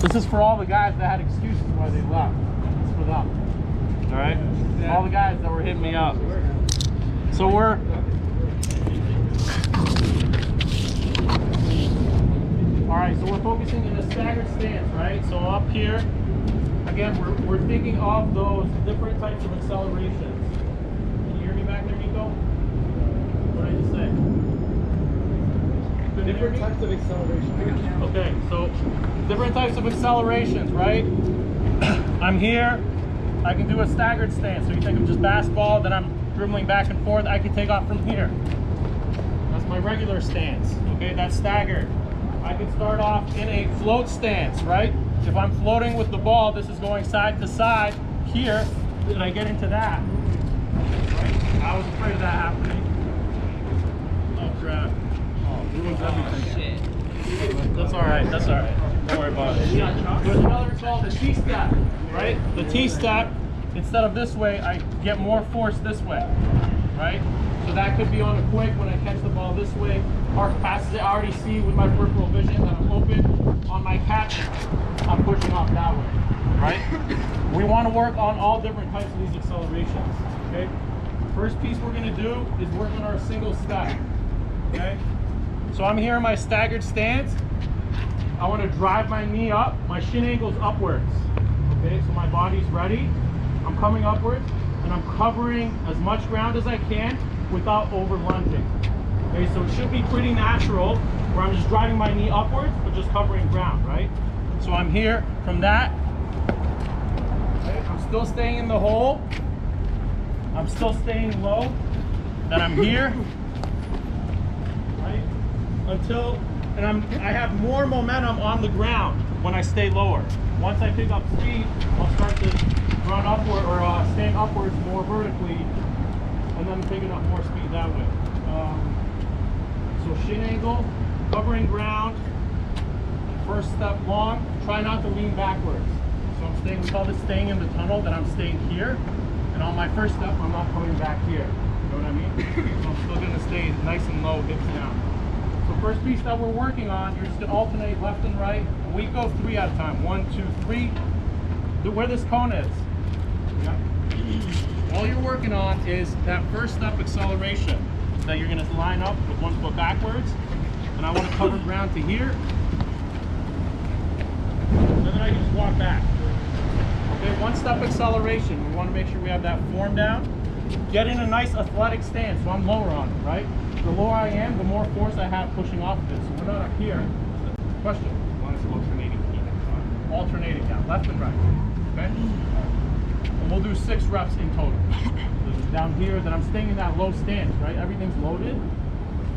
This is for all the guys that had excuses why they left. It's for them. All right? All the guys that were hitting me up. So we're... All right, so we're focusing in a staggered stance, right? So up here, again, we're thinking of those different types of accelerations. Can you hear me back there, Nico? What did I just say? Different types of acceleration. Okay, so different types of accelerations, right? I'm here, I can do a staggered stance. So you think of just basketball, then I'm dribbling back and forth, I can take off from here. That's my regular stance, okay? That's staggered. I can start off in a float stance, right? If I'm floating with the ball, this is going side to side here, and I get into that. Right? I was afraid of that happening. Oh crap. Oh, ruins everything. Shit. That's alright, that's alright. Don't worry about it. There's another called the T-step, right? The T-step, instead of this way, I get more force this way, right? So that could be on a quick when I catch the ball this way. Arc passes it, I already see with my peripheral vision that I'm open. On my catch, I'm pushing off that way, right? We want to work on all different types of these accelerations, okay? First piece we're going to do is work on our single step, okay? So I'm here in my staggered stance. I want to drive my knee up, my shin angle's upwards, okay? So my body's ready. I'm coming upwards, and I'm covering as much ground as I can without over lunging. Okay, so it should be pretty natural where I'm just driving my knee upwards, but just covering ground, right? So I'm here from that. Okay, I'm still staying in the hole. I'm still staying low. Then I'm here, right? Until, and I have more momentum on the ground when I stay lower. Once I pick up speed, I'll start to run upward or staying upwards more vertically, and then picking up more speed that way. So shin angle, covering ground, first step long, try not to lean backwards. So I'm staying, we call this staying in the tunnel, then I'm staying here, and on my first step, I'm not coming back here. You know what I mean? So I'm still gonna stay nice and low, hips down. So first piece that we're working on, you're just gonna alternate left and right. We go 3 at a time, 1, 2, 3. Where this cone is. Yeah. All you're working on is that first step acceleration that you're going to line up with one foot backwards, and I want to cover ground to here, and then I can just walk back. Okay, one step acceleration. We want to make sure we have that form down. Get in a nice athletic stance, so I'm lower on it, right? The lower I am, the more force I have pushing off of it. So we're not up here. Question? One is alternating heat. Alternating down, left and right. Okay? And we'll do 6 reps in total. Down here, then I'm staying in that low stance, right? Everything's loaded.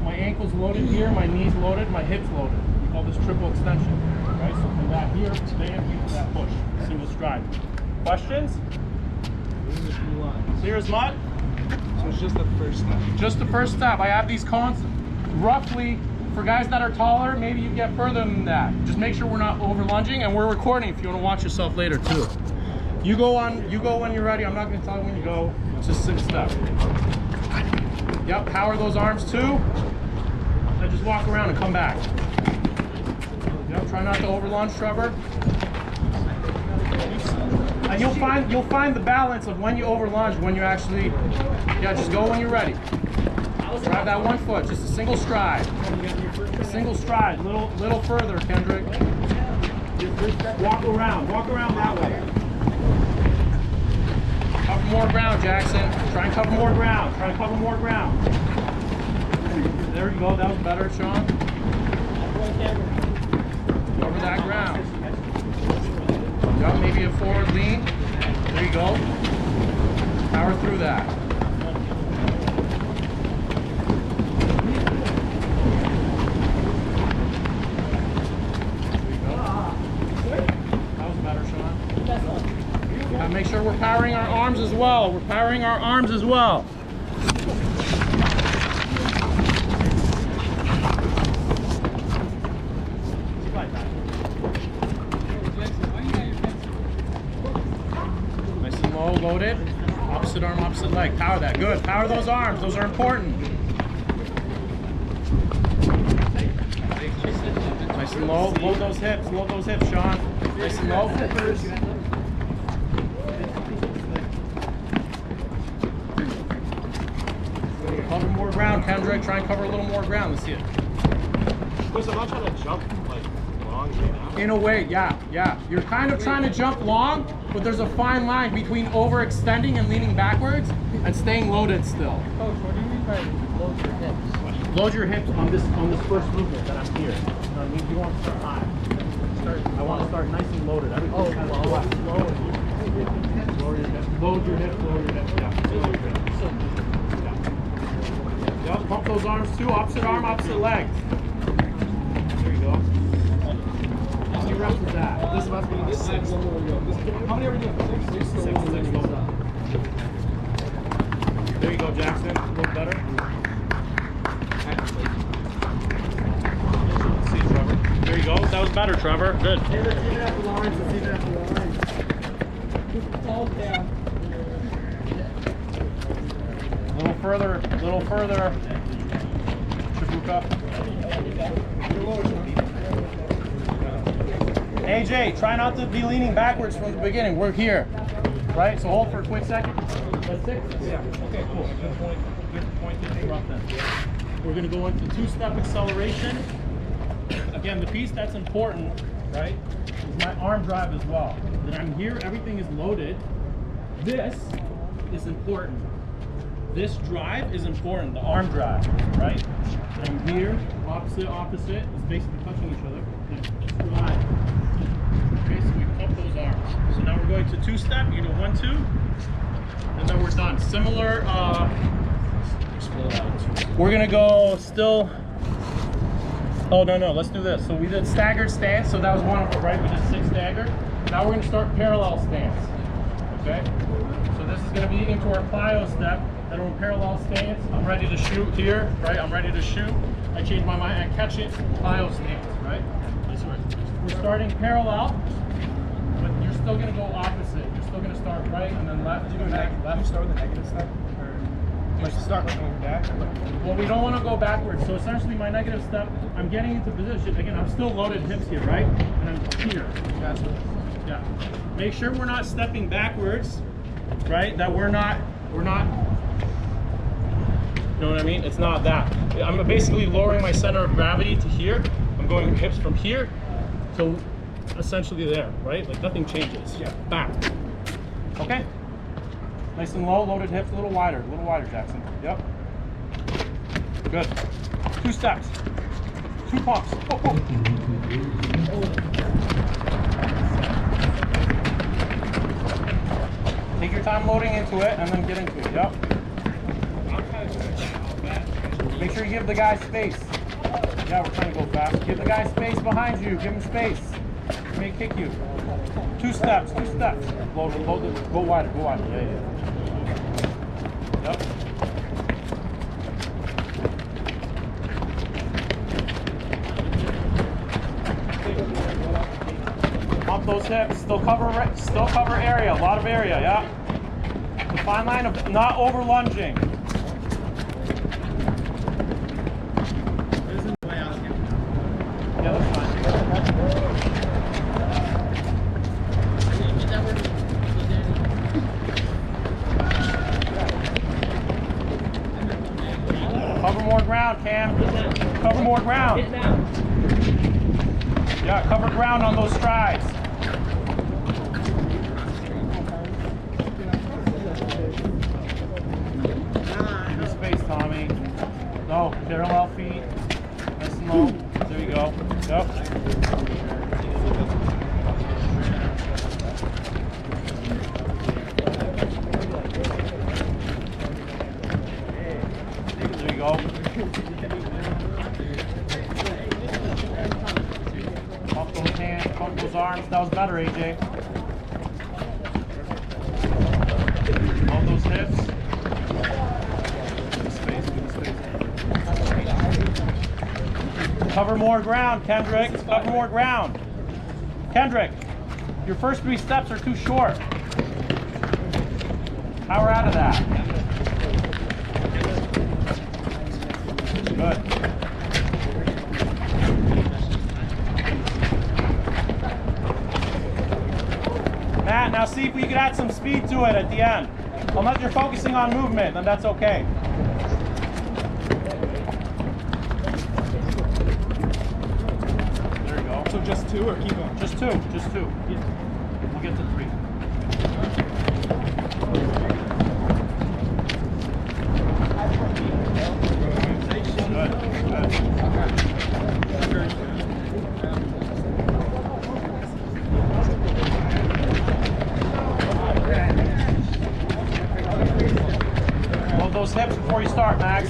My ankle's loaded here, my knee's loaded, my hip's loaded. We call this triple extension, right? So from that here, stand, into that push, single stride. Questions? Clear as mud? So it's just the first step. Just the first step. I have these cones roughly, for guys that are taller, maybe you get further than that. Just make sure we're not over lunging, and we're recording if you want to watch yourself later too. You go when you're ready. I'm not going to tell you when you go. It's just 6 steps. Yep, power those arms too. And just walk around and come back. Yep, try not to over lunge, Trevor. And you'll find the balance of when you over lunge, when you actually, just go when you're ready. Grab that one foot, just a single stride. A single stride, little further, Kendrick. Walk around that way. Cover more ground, Jackson. Try and cover more ground. There you go, that was better, Sean. Cover that ground. Got maybe a forward lean. There you go. Power through that. Make sure we're powering our arms as well. Nice and low, loaded. Opposite arm, opposite leg. Power that. Good. Power those arms. Those are important. Nice Nice and low. Load those hips. Load those hips, Sean. Nice and low. Cover more ground, Kendrick. Try and cover a little more ground. Let's see it. Chris, I'm not trying to jump like long right now. In a way, yeah. You're kind of trying to jump long, but there's a fine line between overextending and leaning backwards and staying loaded still. Coach, what do you mean by load your hips? Load your hips on this first movement that I'm here. You know what I mean? You want to start high. I want to start nice and loaded. Everything's kind of low. Lower your hips. Load your hips. Lower your hips. Yeah. Lower your hips. Yep. Pump those arms too. Opposite arm, opposite leg. There you go. How many reps is that? This is about to be 6. How many are we doing? 6. 6. There you go, Jackson. A little better. Let's see, Trevor. There you go. That was better, Trevor. Good. A little further. Shibuka. AJ, try not to be leaning backwards from the beginning. We're here, right? So hold for a quick second. That's 6? Yeah. Okay, cool. Good point. Good point to interrupt then. We're going to go into 2-step acceleration. Again, the piece that's important, right, is my arm drive as well. That I'm here, everything is loaded. This is important. This drive is important, the arm drive, right? I'm here, opposite, it's basically touching each other. Drive. Okay, so we pump those arms. So now we're going to 2-step, you do 1, 2, and then we're done. Similar, we're gonna go still, oh no, let's do this. So we did staggered stance, so that was one of them, right? We did 6 staggered. Now we're gonna start parallel stance, okay? So this is gonna be into our plyo step. Then we're in parallel stance. I'm ready to shoot here, right? I'm ready to shoot. I change my mind, I catch it, plyo stance, right? We're starting parallel, but you're still gonna go opposite. You're still gonna start right and then left. You start with the negative step? Or you start like going back? Well, we don't want to go backwards. So essentially my negative step, I'm getting into position. Again, I'm still loaded hips here, right? And I'm here. Yeah. Make sure we're not stepping backwards, right? That we're not, you know what I mean? It's not that. I'm basically lowering my center of gravity to here. I'm going hips from here to essentially there, right? Like nothing changes. Yeah. Back. Okay? Nice and low, loaded hips, a little wider, Jackson. Yep. Good. 2 steps. 2 pumps. Oh. Take your time loading into it and then get into it. Yep. Make sure you give the guy space. Yeah, we're trying to go fast. Give the guy space behind you. Give him space. He may kick you. 2 steps. Load it. Go wider. Yeah. Yep. Pump those hips. Still cover area. A lot of area. Yeah. The fine line of not over lunging. Yeah, that's fine. Cover more ground, Cam. Cover more ground. Yeah, cover ground on those strides. Give me space, Tommy. No, parallel feet. Nice and low. There you go. Yep. There you go. Pump those hands, pump those arms. That was better, AJ. Pump those hips. Cover more ground, Kendrick. Cover more ground. Kendrick, your first 3 steps are too short. Power out of that. Good. now see if we can add some speed to it at the end. Unless you're focusing on movement, then that's okay. There you go. So just 2 or keep going? Just 2, just 2. We'll get to 3. Good, Hold those hips before you start, Max.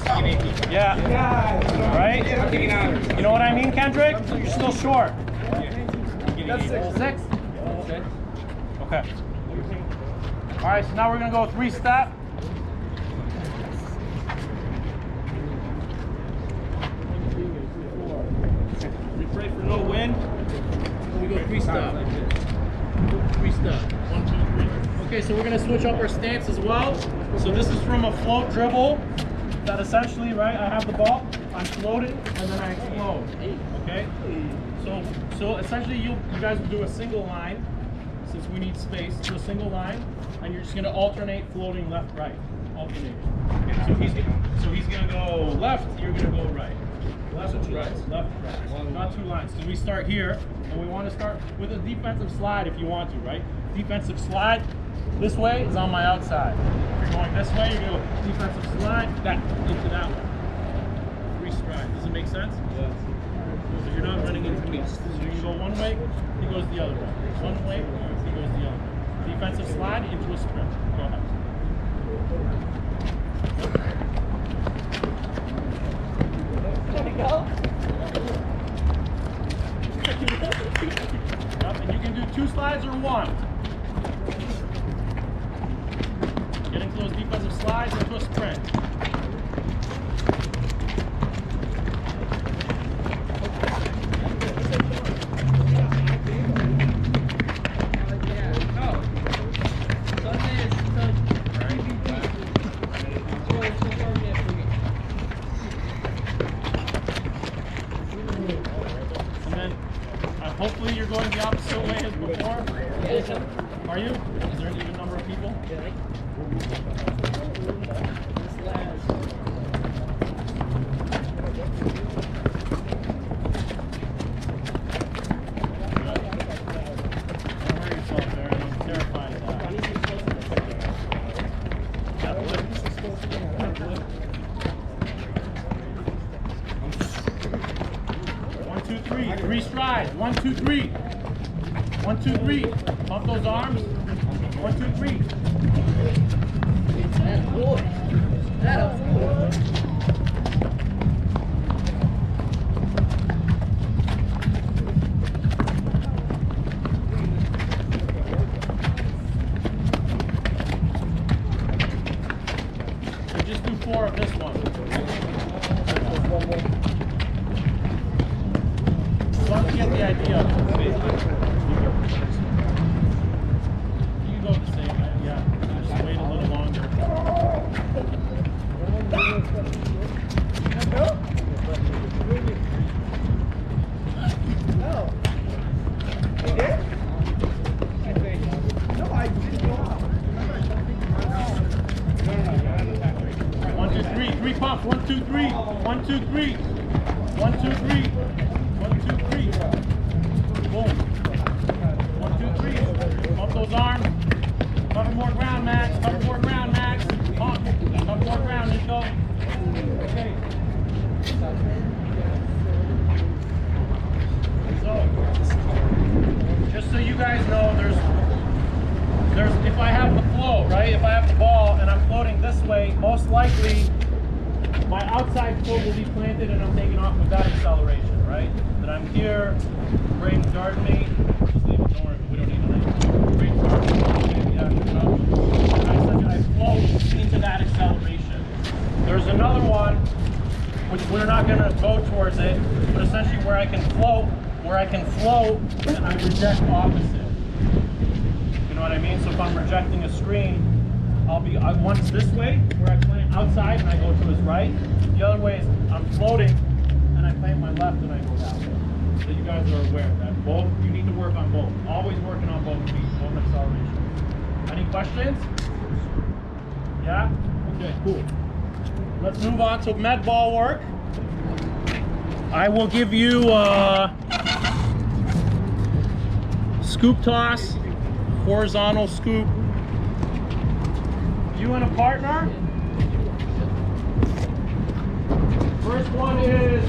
Yeah. Right? You know what I mean, Kendrick? You're still short. That's 6. 6? Okay. All right, so now we're gonna go 3-step. We pray for no wind. We go 3-step. 3-step. 1, 2, 3. Okay, so we're gonna switch up our stance as well. So this is from a float dribble that essentially, right, I have the ball, I'm floating, and then I explode. Okay? So essentially you guys will do a single line, since we need space, do a single line, and you're just gonna alternate floating left, right. Alternate. Okay, so he's gonna go left, you're gonna go right. Left, right, left, right. Not 2 lines. So we start here, and we want to start with a defensive slide if you want to, right? Defensive slide this way is on my outside. If you're going this way, you're going to go defensive slide that into that one. 3 stride. Does it make sense? Yes. So you're not running into me. So you go one way, he goes the other way. One way, he goes the other way. Defensive slide into a sprint. Go ahead. And you can do 2 slides or 1. Get into those defensive slides into a sprint. Hopefully you're going the opposite way as before. Are you? Is there an even number of people? Don't hurt yourself there. I'm terrified of that. 1, 2, 3. 3 strides. 1, 2, 3. 1, 2, 3. Pump those arms. 1, 2, 3. That boy. That a boy. So just do 4 of this one. As long as you get the idea of it. You can go the same way, yeah. Just wait a little longer. No. You did? No, I didn't go out. 1, 2, 3. 3 pumps. 1, 2, 3. 1, 2, 3. 1, 2, 3. 1, 2, 3. Boom. 1, 2, 3. Pump those arms. Cover more ground, Max. Cover more ground, Max. Pump. Cover more ground, Nico. Okay. So, just so you guys know, there's if I have the flow, right? If I have the ball and I'm floating this way, most likely my outside foot will be planted and I'm taking off with that acceleration, right? That I'm here, brain guard me. Just leave it, don't worry, we don't need to brain guard me. Yeah, and I float into that acceleration. There's another one, which we're not going to go towards it, but essentially where I can float and I reject opposite. You know what I mean? So if I'm rejecting a screen, one's this way, where I plant outside and I go to his right. The other way is I'm floating and I plant my left and I go that way. So you guys are aware that both, you need to work on both. Always working on both feet, both acceleration. questions? Yeah? Okay, cool. Let's move on to med ball work. I will give you scoop toss, horizontal scoop. You and a partner. First one is,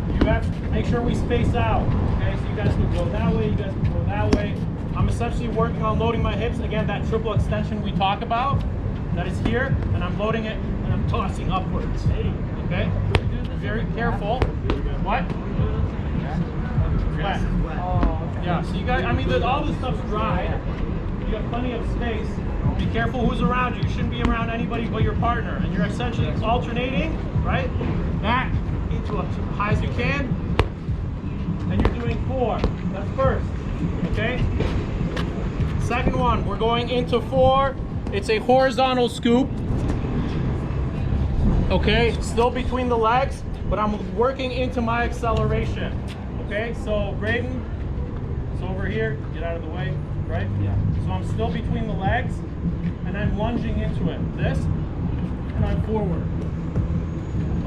you have to make sure we space out. Okay, so you guys can go that way, you guys can go that way. I'm essentially working on loading my hips. Again, that triple extension we talk about, that is here, and I'm loading it and I'm tossing upwards. Okay? Very careful. What? Wet. Yeah, so you guys, I mean, all this stuff's dry. You have plenty of space. Be careful who's around you. You shouldn't be around anybody but your partner. And you're essentially alternating, right? Back into as high as you can. And you're doing 4. That's first. Okay? Second one, we're going into 4. It's a horizontal scoop. Okay, still between the legs, but I'm working into my acceleration. Okay, so Braden, so over here, get out of the way, right? Yeah. So I'm still between the legs, and I'm lunging into it. This, and I'm forward.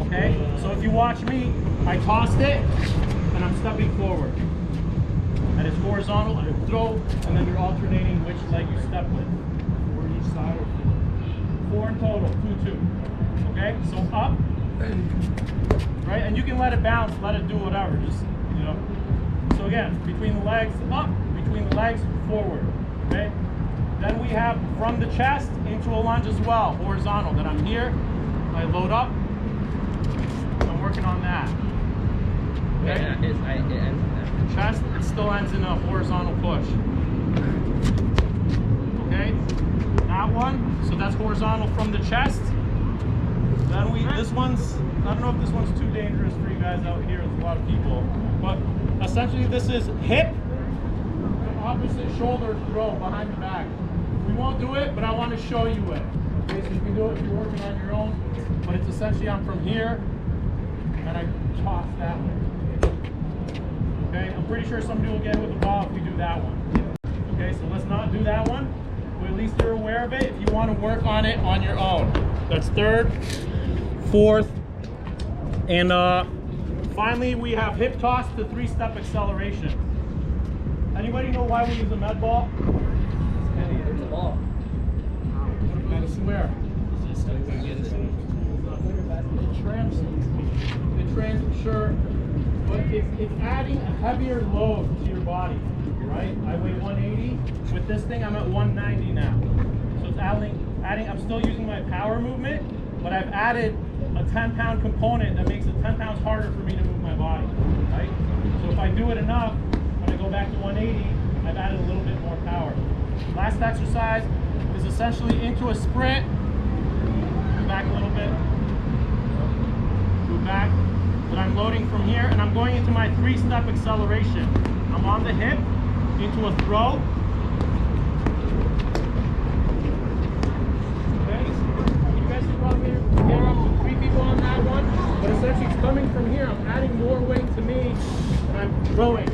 Okay, so if you watch me, I tossed it, and I'm stepping forward. And it's horizontal, and I throw, and then you're alternating which leg you step with. 4 each side or 4? 4 in total, 2, 2. Okay, so up, right? And you can let it bounce, let it do whatever, just, you know. So again, between the legs, up, between the legs, forward, okay? Then we have from the chest into a lunge as well, horizontal. Then I'm here, I load up, I'm working on that. Okay? It ends in Chest, it still ends in a horizontal push. Okay, that one, so that's horizontal from the chest. Then this one's, I don't know if this one's too dangerous for you guys out here, there's a lot of people, but essentially this is hip, opposite shoulder throw behind the back. We won't do it, but I want to show you it. Okay, so you can do it if you're working on your own, but it's essentially I'm from here, and I toss that way. Okay, I'm pretty sure somebody will get it with the ball if we do that one. Okay, so let's not do that one, but at least you're aware of it if you want to work on it on your own. That's third, fourth, and finally we have hip toss to 3-step acceleration. Anybody know why we use a med ball? It's a ball. Where? It trans, sure, but it's adding a heavier load to your body, right? I weigh 180. With this thing, I'm at 190 now. So it's adding. I'm still using my power movement, but I've added a 10-pound component that makes it 10 pounds harder for me to move my body, right? So if I do it enough, when I go back to 180, I've added a little bit more power. Last exercise is essentially into a sprint. Move back a little bit. Move back. But I'm loading from here, and I'm going into my 3-step acceleration. I'm on the hip, into a throw. Okay, you guys can probably get up to 3 people on that one, but essentially it's coming from here. I'm adding more weight to me, and I'm throwing.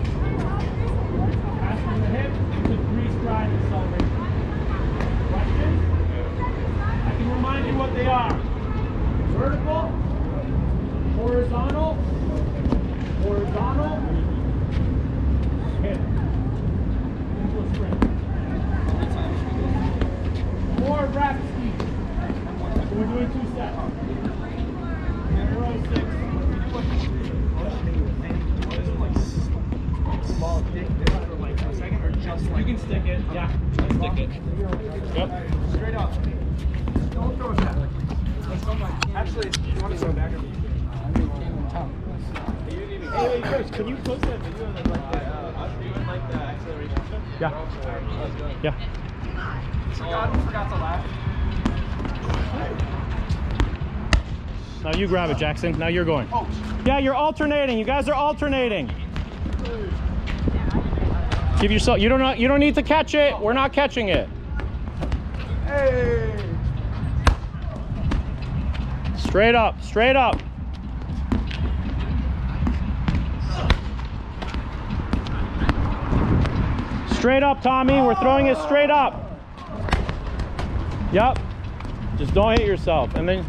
Pass from the hip into 3-stride acceleration. Questions? I can remind you what they are. Vertical, horizontal, horizontal, hip, into a sprint. More reps each. So we're doing 2 sets. Row 6. You can stick it. Yeah, stick it. Yep. Straight up. Don't throw it back. Actually, you want to go back or Hey, Coach, can you post that video of like the acceleration stuff? Yeah. Yeah. Forgot to laugh. Now you grab it, Jackson. Now you're going. Yeah, you're alternating. You guys are alternating. Give yourself. You don't need to catch it. We're not catching it. Hey. Straight up. Straight up. Straight up, Tommy. We're throwing it straight up. Yep. Just don't hit yourself. And then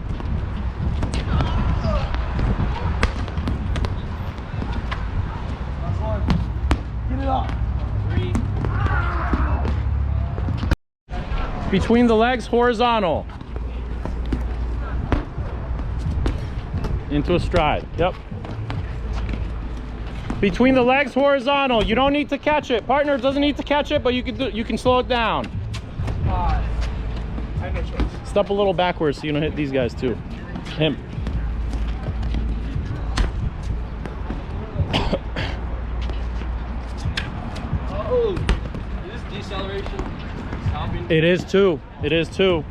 Get it up. 3. between the legs, horizontal. Into a stride. Yep. Between the legs, horizontal. You don't need to catch it. Partner doesn't need to catch it, but you can slow it down. 5. I have no choice. Step a little backwards so you don't hit these guys too. Him. Oh, is this deceleration stopping? It is too. It is too.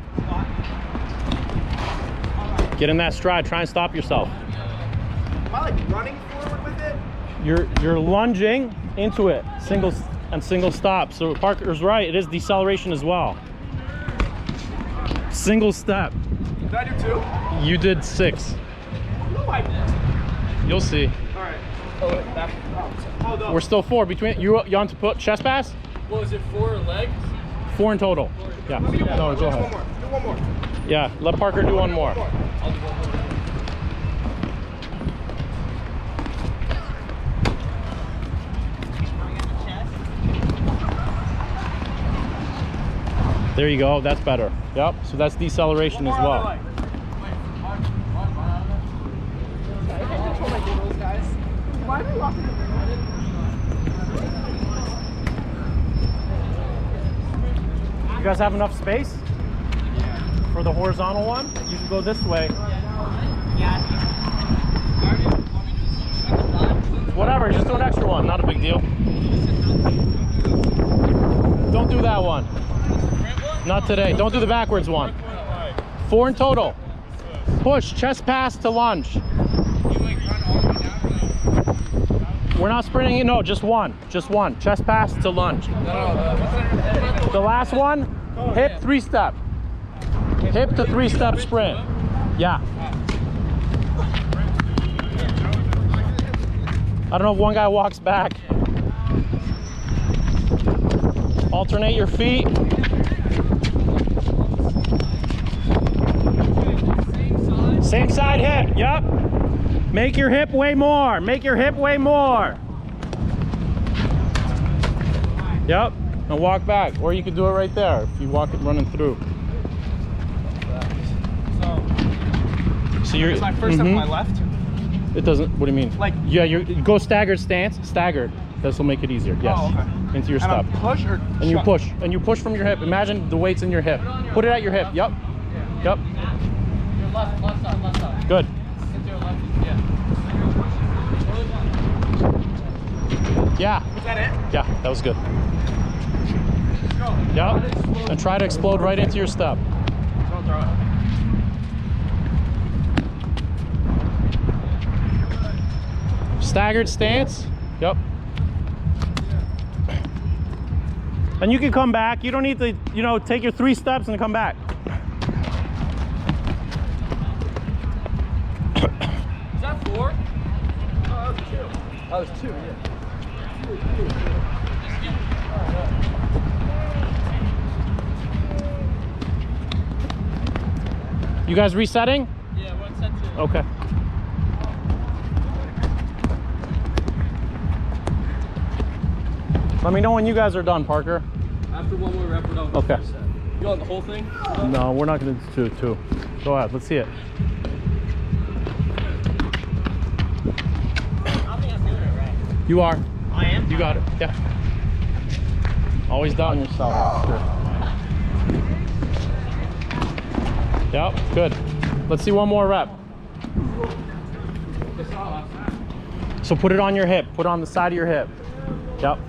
Get in that stride. Try and stop yourself. Am I like running forward with it? You're lunging into it. Single stop. So Parker's right. It is deceleration as well. Single step. Did I do 2? You did 6. No, I didn't. You'll see. All right. Oh, that. Hold on. We're still 4 between you. You want to put chest pass? What was it, 4 legs? 4 in total. Yeah. Let me do one No, more. go Just ahead. one more. Do one more. Yeah. Let Parker do one more. I'll do one more. There you go. That's better. Yep. So that's deceleration as well. I can't control my giggles, guys. Why are they walking You guys have enough space for the horizontal one? You can go this way. Whatever, just do an extra one. Not a big deal. Don't do that one. Not today. Don't do the backwards one. 4 in total. Push, chest pass to lunge. We're not sprinting it. No, just one. Just one. Chest pass to lunge. The last one, hip 3-step. Hip to 3-step sprint. Yeah. I don't know if one guy walks back. Alternate your feet. Same side hip, yep. Make your hip way more. Make your hip way more. Yep. Now walk back. Or you could do it right there if you walk it running through. So you're Is my first step on my left? It doesn't. What do you mean? Like- yeah, you go staggered stance. Staggered. This will make it easier. Yes. Oh, okay. Into your And step. I'm push or And you shove? push. And you push from your hip. Imagine the weight's in your hip. Put it at your hip. Yep. Yep. Your left side. Good. Into your left, yeah. Yeah. Is that it? Yeah. That was good. Yep. And try to explode right into your step. Don't throw it. Staggered stance. Yep. And you can come back. You don't need to, take your 3 steps and come back. Is that 4? Oh, that was 2. That was 2, yeah. You guys resetting? Yeah, 1 set 2. Okay. Let me know when you guys are done, Parker. After one more rep, we're done with Okay. the first set. You want the whole thing? No, we're not going to do 2. Go ahead. Let's see it. I think I'm doing it right. You are. I am? You got it. Yeah. Always doubt in yourself. Sure. Yep. Good. Let's see one more rep. So put it on your hip. Put it on the side of your hip. Yep.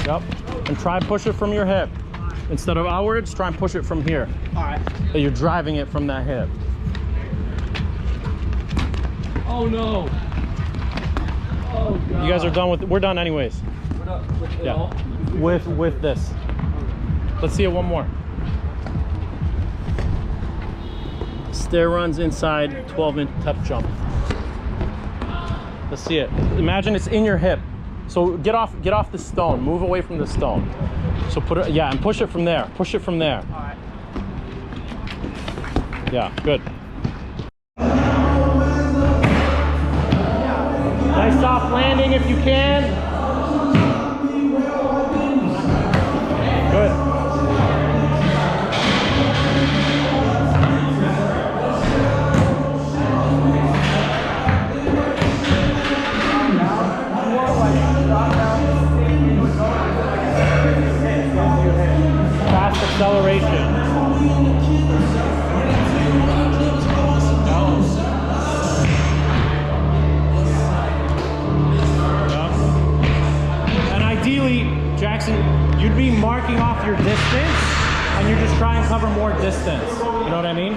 Yep. And try and push it from your hip. Instead of outwards, try and push it from here. All right. So you're driving it from that hip. Oh no! Oh god. You guys are done with it. We're done anyways. We're done with it Yeah. all? With this. Let's see it one more. Stair runs inside 12-inch tough jump. Let's see it. Imagine it's in your hip. So get off the stone. Move away from the stone. So put it, yeah, and push it from there. Push it from there. All right. Yeah, good. Nice soft landing if you can. Good. Fast acceleration. And ideally, Jackson, you'd be marking off your distance and you just try and cover more distance. You know what I mean?